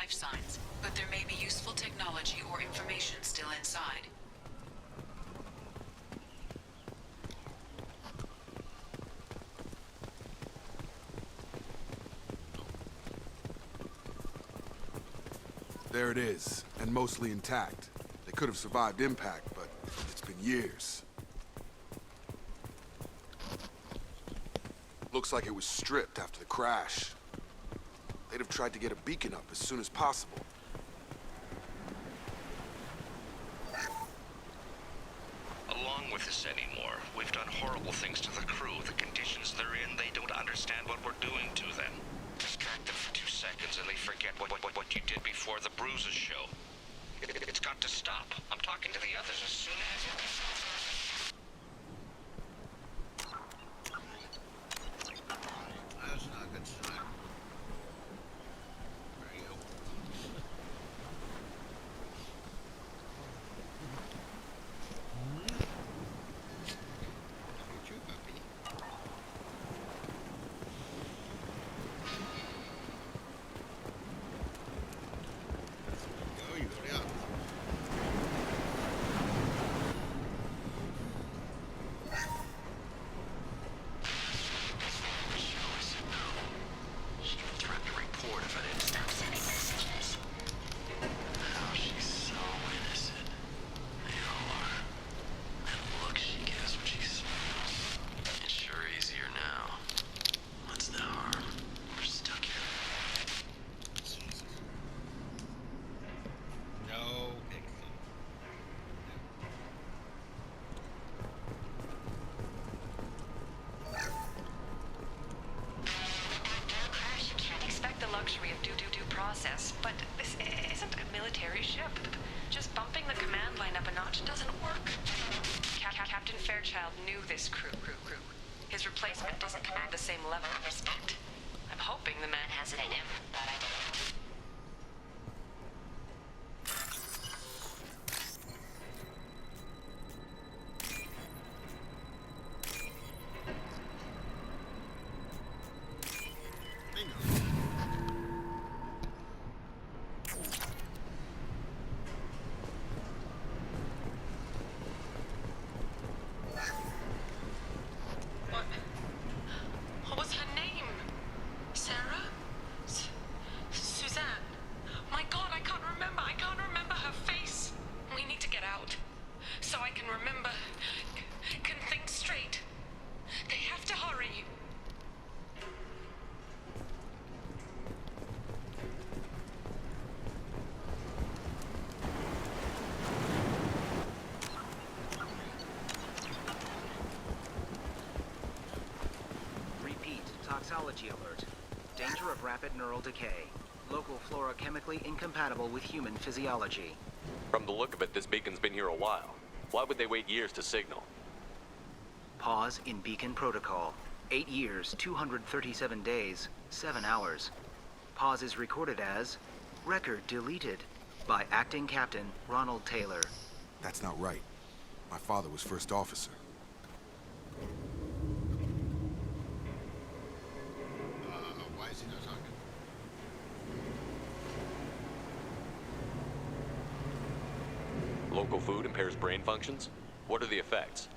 life signs, but there may be useful technology or information still inside. There it is, and mostly intact. They could have survived impact, but it's been years. Looks like it was stripped after the crash. They'd have tried to get a beacon up as soon as possible. Along with this anymore, we've done horrible things to the crew. The conditions they're in, they don't understand what we're doing to them. Distract them for 2 seconds and they forget what you did before the bruises show. It's got to stop. I'm talking to the others as soon as... That's not a good sign. There you go. Look at you, puppy. Go, you go down. She would threaten to report if I didn't stop sending messages. Oh, she's so innocent. They all are. That look she gives when she smiles. It's sure easier now. What's the harm? We're stuck here. Jesus. No pixie. Crash, you can't expect the luxury of due process, but this isn't a military ship. Just bumping the command line up a notch doesn't work. Captain Fairchild knew this crew. His replacement doesn't command the same level of respect. I'm hoping the man has it in him, but I don't. Bingo. What was her name? Sarah? Suzanne? My God, I can't remember. I can't remember her face. We need to get out. So I can remember. Can think straight. They have to hurry. Repeat, toxology alert. Danger of rapid neural decay. Local flora chemically incompatible with human physiology. From the look of it, this beacon's been here a while. Why would they wait years to signal? Pause in beacon protocol. 8 years, 237 days, 7 hours. Pause is recorded as record deleted by Acting Captain Ronald Taylor. That's not right. My father was first officer. Why is he not talking? Local food impairs brain functions? What are the effects?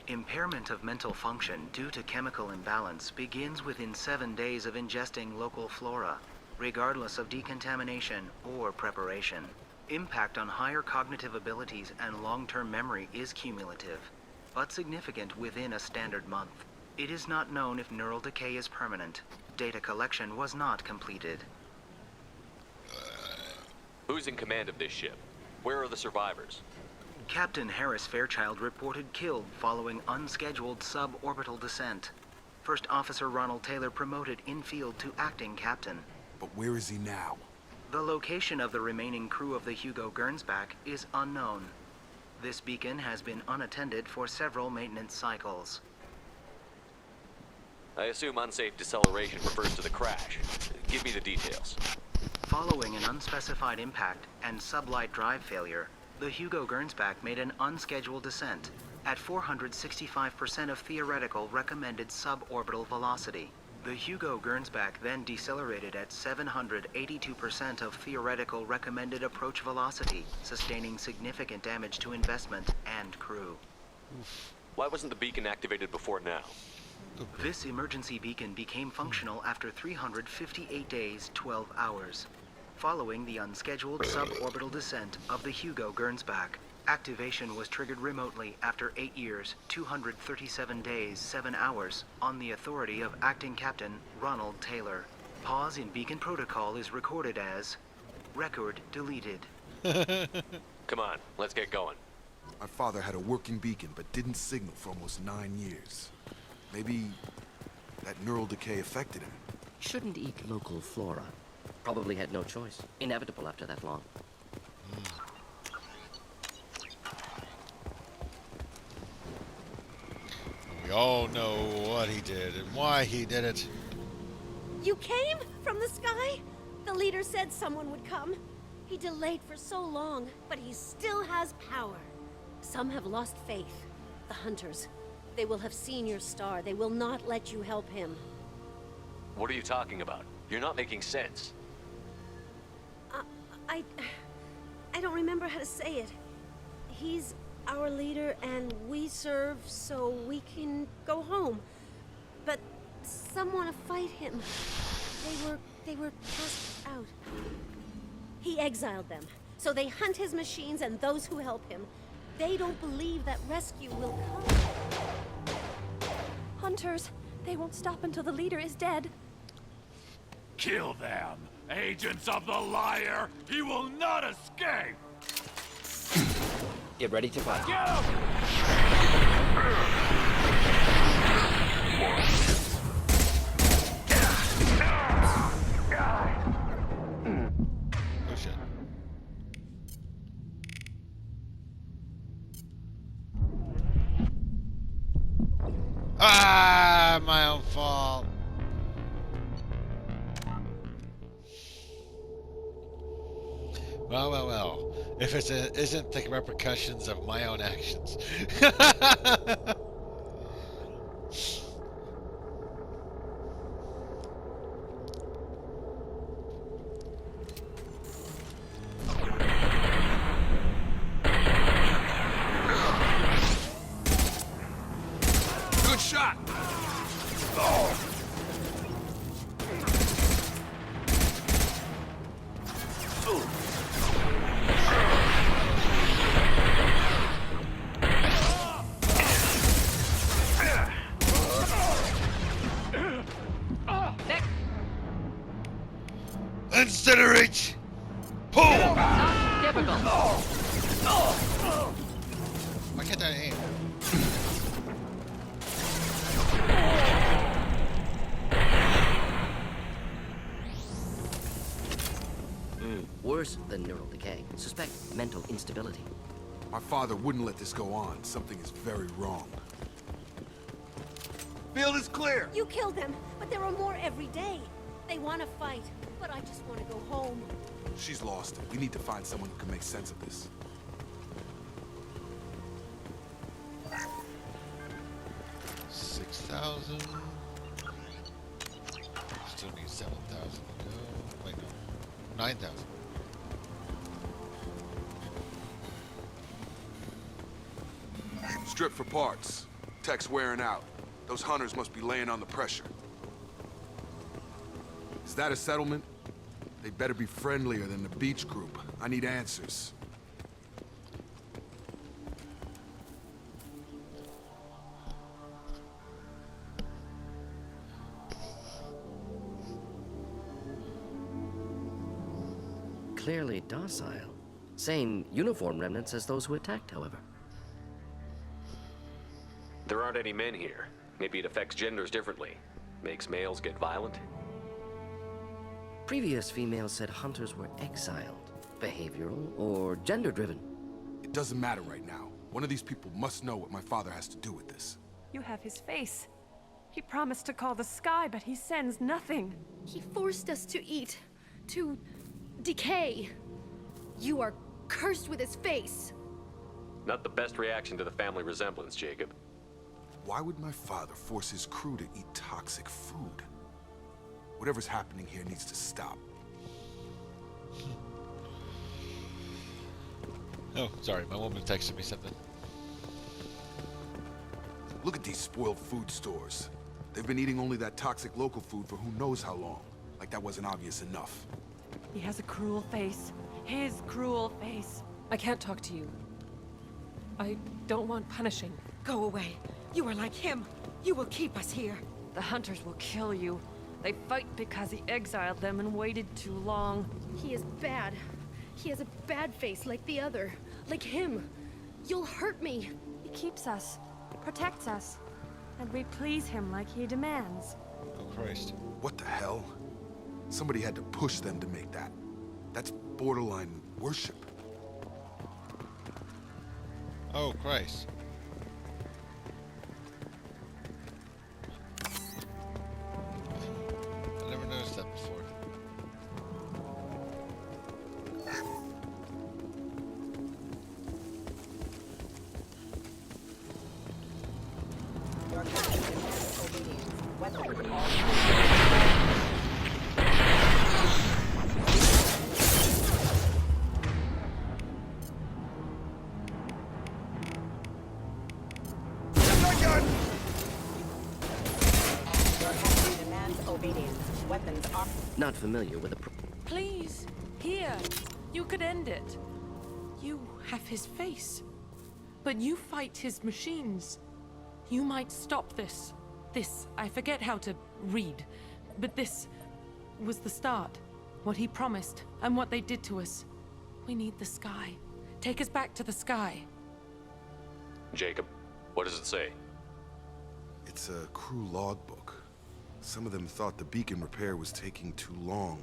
Impairment of mental function due to chemical imbalance begins within 7 days of ingesting local flora, regardless of decontamination or preparation. Impact on higher cognitive abilities and long-term memory is cumulative, but significant within a standard month. It is not known if neural decay is permanent. Data collection was not completed. Who's in command of this ship? Where are the survivors? Captain Harris Fairchild reported killed following unscheduled suborbital descent. First Officer Ronald Taylor promoted in-field to acting captain. But where is he now? The location of the remaining crew of the Hugo Gernsback is unknown. This beacon has been unattended for several maintenance cycles. I assume unsafe deceleration refers to the crash. Give me the details. Following an unspecified impact and sublight drive failure, the Hugo Gernsback made an unscheduled descent at 465% of theoretical recommended suborbital velocity. The Hugo Gernsback then decelerated at 782% of theoretical recommended approach velocity, sustaining significant damage to investment and crew. Why wasn't the beacon activated before now? This emergency beacon became functional after 358 days, 12 hours, following the unscheduled suborbital descent of the Hugo Gernsback. Activation was triggered remotely after 8 years, 237 days, 7 hours, on the authority of Acting Captain Ronald Taylor. Pause in beacon protocol is recorded as record deleted. Come on, let's get going. My father had a working beacon, but didn't signal for almost 9 years. Maybe that neural decay affected him. Shouldn't eat local flora. Probably had no choice. Inevitable after that long. We all know what he did and why he did it. You came from the sky? The leader said someone would come. He delayed for so long, but he still has power. Some have lost faith. The hunters. They will have seen your star. They will not let you help him. What are you talking about? You're not making sense. I don't remember how to say it. He's our leader and we serve so we can go home. But some want to fight him. They were cast out. He exiled them. So they hunt his machines and those who help him. They don't believe that rescue will come. Hunters, they won't stop until the leader is dead. Kill them! Agents of the liar! He will not escape! Get ready to fight. Get him! Oh shit. Ah, my own fault. Well, well, well. If it isn't the repercussions of my own actions. Good shot! Incinerate! Pull! Difficult. Why can't I aim? Worse than neural decay. Suspect mental instability. My father wouldn't let this go on. Something is very wrong. Field is clear! You killed them, but there are more every day. They want to fight, but I just want to go home. She's lost it. We need to find someone who can make sense of this. 6,000. Still need 7,000 to go. Wait, no. 9,000. Strip for parts. Tech's wearing out. Those hunters must be laying on the pressure. Is that a settlement? They better be friendlier than the beach group. I need answers. Clearly docile. Same uniform remnants as those who attacked, however. There aren't any men here. Maybe it affects genders differently. Makes males get violent. Previous females said hunters were exiled, behavioral or gender-driven. It doesn't matter right now. One of these people must know what my father has to do with this. You have his face. He promised to call the sky, but he sends nothing. He forced us to eat, to decay. You are cursed with his face. Not the best reaction to the family resemblance, Jacob. Why would my father force his crew to eat toxic food? Whatever's happening here needs to stop. Oh, sorry, my woman texted me something. Look at these spoiled food stores. They've been eating only that toxic local food for who knows how long. Like that wasn't obvious enough. He has a cruel face. His cruel face. I can't talk to you. I don't want punishing. Go away. You are like him. You will keep us here. The hunters will kill you. They fight because he exiled them and waited too long. He is bad. He has a bad face like the other. Like him. You'll hurt me. He keeps us, protects us, and we please him like he demands. Oh, Christ. What the hell? Somebody had to push them to make that. That's borderline worship. Oh, Christ. I never noticed that before. Not familiar with the Please, here. You could end it. You have his face. But you fight his machines. You might stop this. This, I forget how to read. But this was the start. What he promised, and what they did to us. We need the sky. Take us back to the sky. Jacob, what does it say? It's a crew logbook. Some of them thought the beacon repair was taking too long.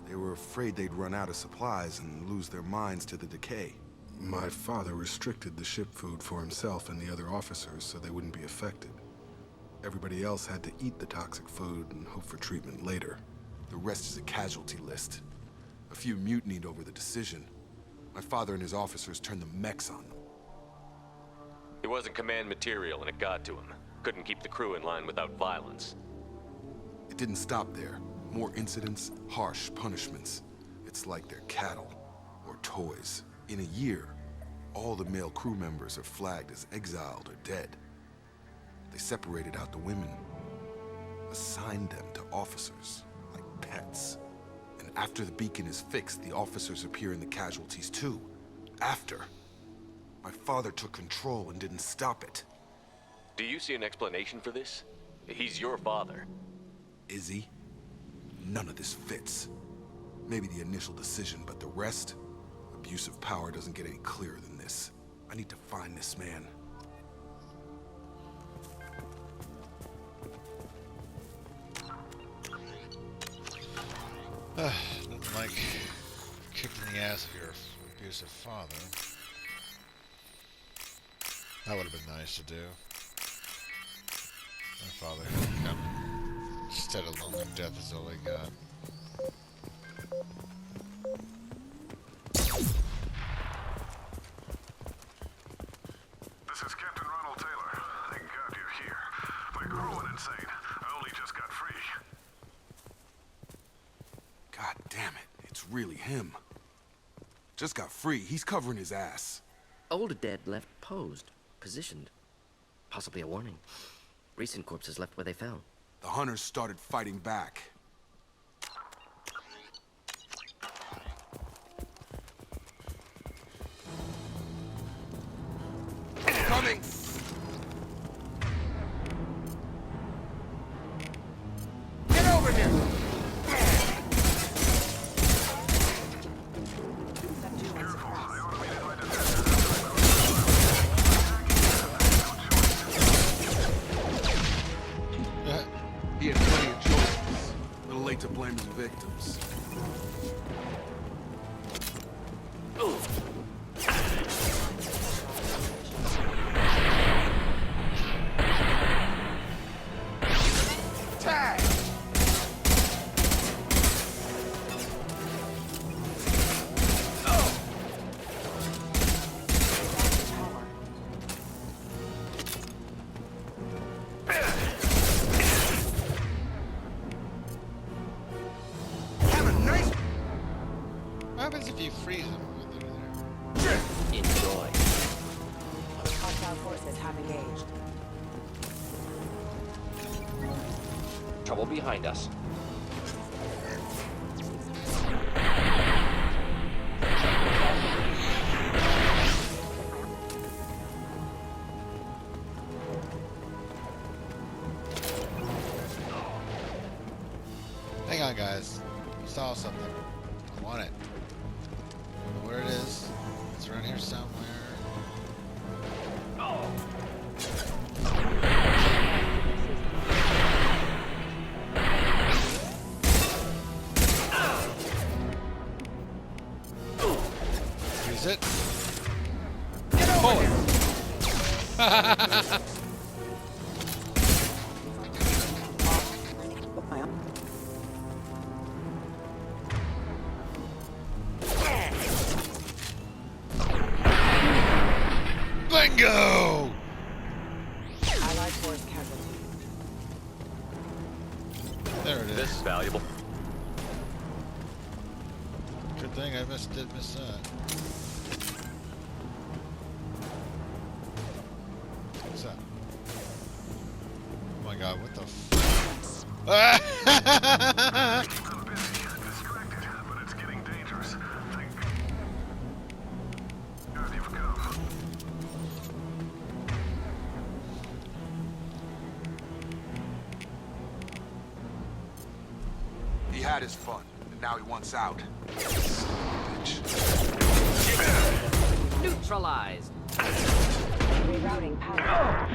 They were afraid they'd run out of supplies and lose their minds to the decay. My father restricted the ship food for himself and the other officers so they wouldn't be affected. Everybody else had to eat the toxic food and hope for treatment later. The rest is a casualty list. A few mutinied over the decision. My father and his officers turned the mechs on them. He wasn't command material and it got to him. Couldn't keep the crew in line without violence. It didn't stop there. More incidents, harsh punishments. It's like they're cattle or toys. In a year, all the male crew members are flagged as exiled or dead. They separated out the women, assigned them to officers, like pets. And after the beacon is fixed, the officers appear in the casualties too. After. My father took control and didn't stop it. Do you see an explanation for this? He's your father. Is he? None of this fits. Maybe the initial decision, but the rest? Abuse of power doesn't get any clearer than this. I need to find this man. Nothing like kicking the ass of your abusive father. That would have been nice to do. My father had come. Instead of lonely death is all he got. This is Captain Ronald Taylor. Thank God you're here. My crew went insane. I only just got free. God damn it, it's really him. Just got free, he's covering his ass. old dead left posed, positioned. Possibly a warning. Recent corpses left where they fell. The hunters started fighting back. Coming! Get over here! He had plenty of choices. A little late to blame his victims. freeze them when they're there. Enjoy. Hostile forces have engaged. Trouble behind us. Hang on, guys. I saw something. I want it. I don't know where it is. It's around here somewhere. Is it? Pull it! Bingo! Allied force casualty. There it is. This is valuable. Good thing I did miss that. What's that? Oh my god, what the f... I'm busy, distracted, but it's getting dangerous. Thank God you've come. He had his fun, and now he wants out. Neutralized. Rerouting power.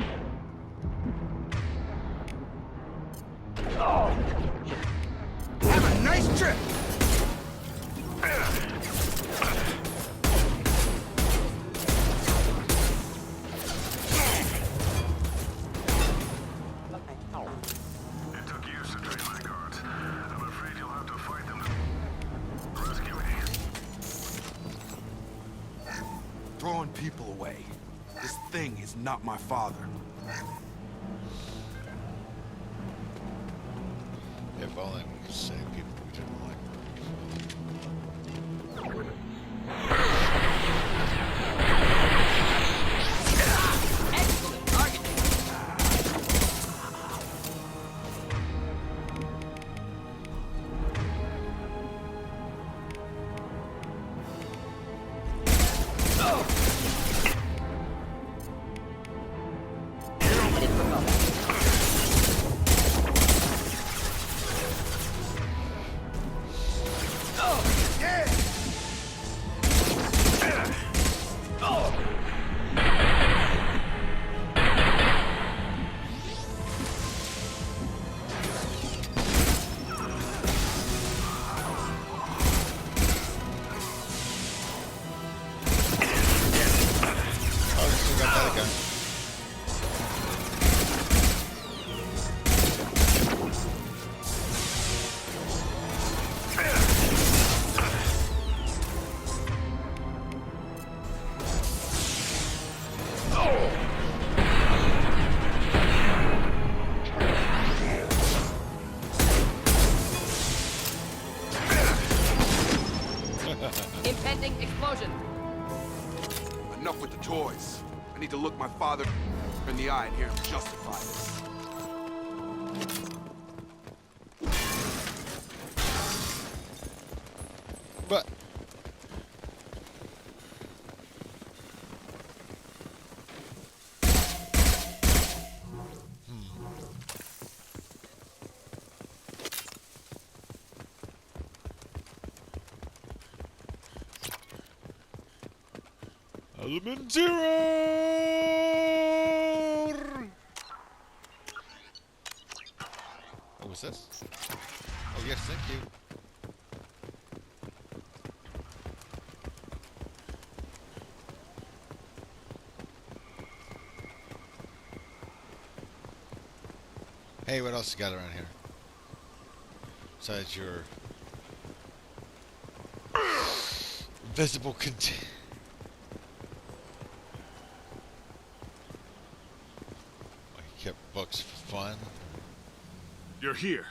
Have a nice trip! It took years to train my guards. I'm afraid you'll have to fight them to rescue me. Throwing people away. This thing is not my father. If only we could save people we didn't like. Excellent targeting. Headed for combat. Oh, we still got that guy. Impending explosion. Enough with the toys. I need to look my father in the eye and hear him justify this. But Element Zero! What was this? Oh yes, thank you. Hey, what else you got around here? Besides your invisible content. Kept books for fun. You're here.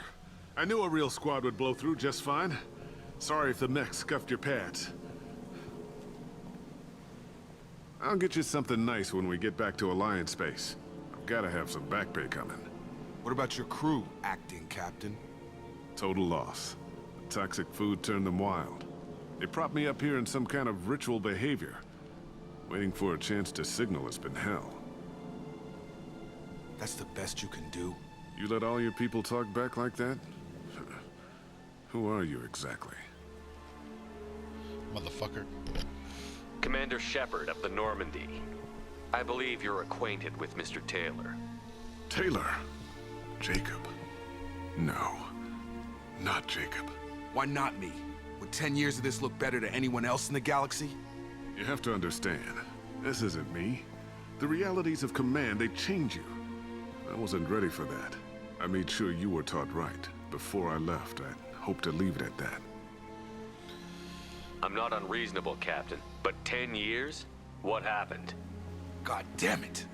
I knew a real squad would blow through just fine. Sorry if the mech scuffed your pads. I'll get you something nice when we get back to Alliance space. I've gotta have some back pay coming. What about your crew, acting captain? Total loss. The toxic food turned them wild. They propped me up here in some kind of ritual behavior. Waiting for a chance to signal has been hell. That's the best you can do? You let all your people talk back like that? Who are you exactly? Motherfucker. Commander Shepard of the Normandy. I believe you're acquainted with Mr. Taylor. Taylor? Jacob? No. Not Jacob. Why not me? Would 10 years of this look better to anyone else in the galaxy? You have to understand, this isn't me. The realities of command, they change you. I wasn't ready for that. I made sure you were taught right. Before I left, I hoped to leave it at that. I'm not unreasonable, Captain, but 10 years? What happened? God damn it!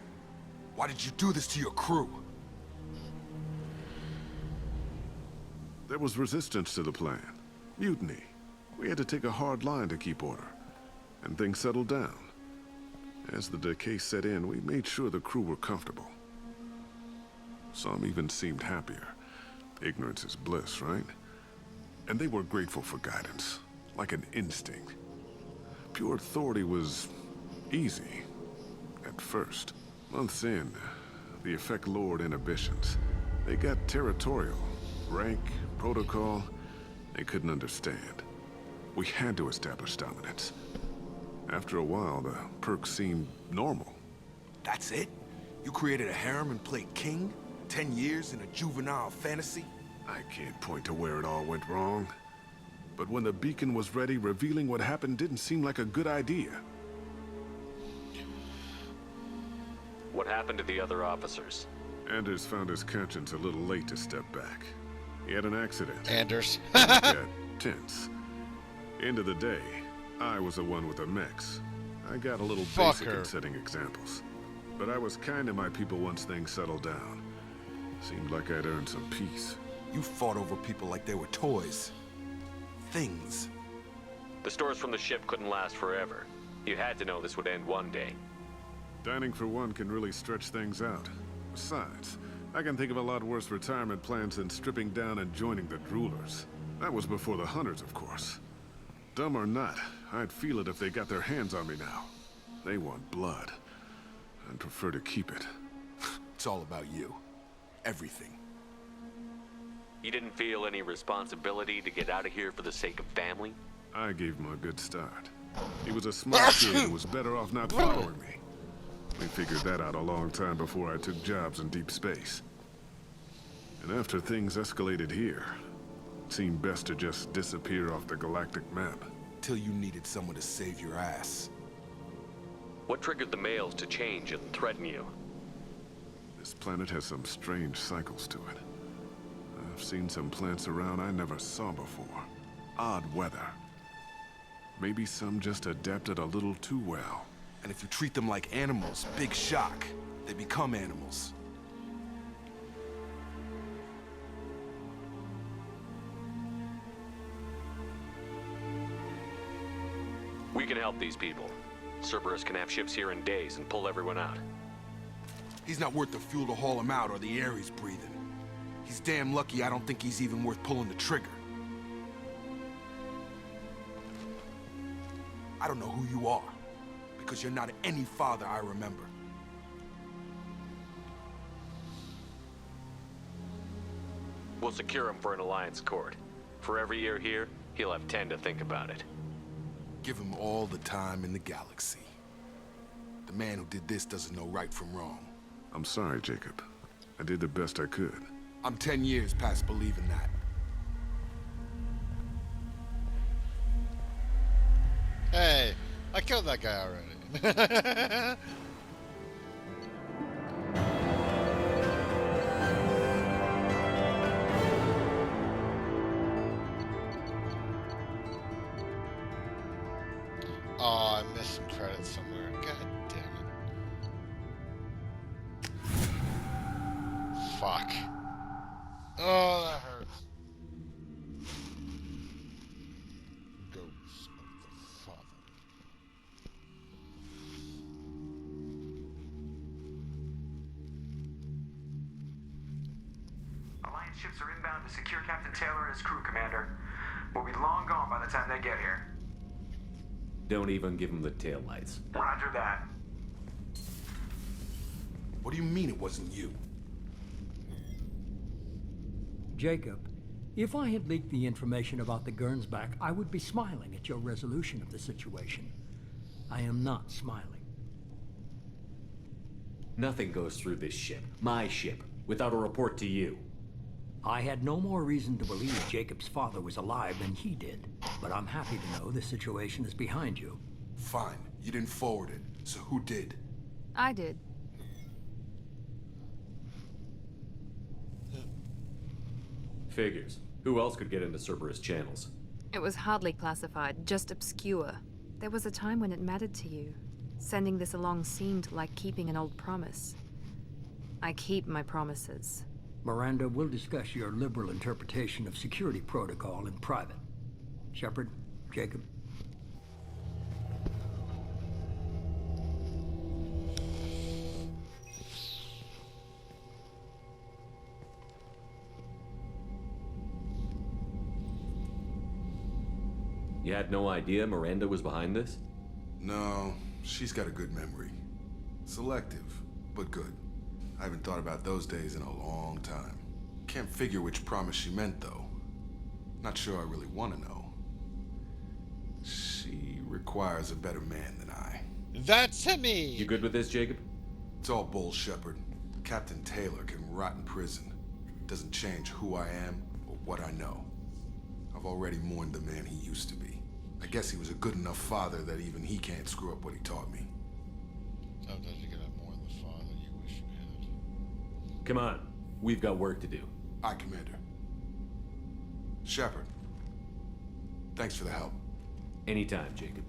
Why did you do this to your crew? There was resistance to the plan. Mutiny. We had to take a hard line to keep order. And things settled down. As the decay set in, we made sure the crew were comfortable. Some even seemed happier. Ignorance is bliss, right? And they were grateful for guidance, like an instinct. Pure authority was easy, at first. Months in, the effect lowered inhibitions. They got territorial. Rank, protocol, they couldn't understand. We had to establish dominance. After a while, the perks seemed normal. That's it? You created a harem and played king? 10 years in a juvenile fantasy? I can't point to where it all went wrong. But when the beacon was ready, revealing what happened didn't seem like a good idea. What happened to the other officers? Anders found his conscience a little late to step back. He had an accident. Anders. Yeah, tense. End of the day, I was the one with the mechs. I got a little basic in setting examples. But I was kind to my people once things settled down. Seemed like I'd earned some peace. You fought over people like they were toys. Things. The stores from the ship couldn't last forever. You had to know this would end one day. Dining for one can really stretch things out. Besides, I can think of a lot worse retirement plans than stripping down and joining the Droolers. That was before the Hunters, of course. Dumb or not, I'd feel it if they got their hands on me now. They want blood. I'd prefer to keep it. It's all about you. Everything. You didn't feel any responsibility to get out of here for the sake of family? I gave him a good start. He was a smart kid and was better off not following me. We figured that out a long time before I took jobs in deep space. And after things escalated here, it seemed best to just disappear off the galactic map. Till you needed someone to save your ass. What triggered the males to change and threaten you? This planet has some strange cycles to it. I've seen some plants around I never saw before. Odd weather. Maybe some just adapted a little too well. And if you treat them like animals, big shock. They become animals. We can help these people. Cerberus can have ships here in days and pull everyone out. He's not worth the fuel to haul him out or the air he's breathing. He's damn lucky I don't think he's even worth pulling the trigger. I don't know who you are, because you're not any father I remember. We'll secure him for an Alliance court. For every year here, he'll have 10 to think about it. Give him all the time in the galaxy. The man who did this doesn't know right from wrong. I'm sorry, Jacob. I did the best I could. I'm 10 years past believing that. Hey, I killed that guy already. Oh, I missed some credits somewhere. God damn it. Fuck. Oh, that hurts. Ghost of the Father. Alliance ships are inbound to secure Captain Taylor and his crew, Commander. We'll be long gone by the time they get here. Don't even give him the taillights. Roger that. What do you mean it wasn't you? Jacob, if I had leaked the information about the Gernsback, I would be smiling at your resolution of the situation. I am not smiling. Nothing goes through this ship, my ship, without a report to you. I had no more reason to believe Jacob's father was alive than he did, but I'm happy to know the situation is behind you. Fine, you didn't forward it, so who did? I did. Figures. Who else could get into Cerberus channels? It was hardly classified, just obscure. There was a time when it mattered to you. Sending this along seemed like keeping an old promise. I keep my promises. Miranda, we'll discuss your liberal interpretation of security protocol in private. Shepard, Jacob. You had no idea Miranda was behind this? No, she's got a good memory. Selective, but good. I haven't thought about those days in a long time. Can't figure which promise she meant, though. Not sure I really want to know. She requires a better man than I. That's me! You good with this, Jacob? It's all bull, Shepard. Captain Taylor can rot in prison. Doesn't change who I am or what I know. I've already mourned the man he used to be. I guess he was a good enough father that even he can't screw up what he taught me. Sometimes you gotta mourn the father you wish you had. Come on. We've got work to do. Aye, Commander. Shepard. Thanks for the help. Anytime, Jacob.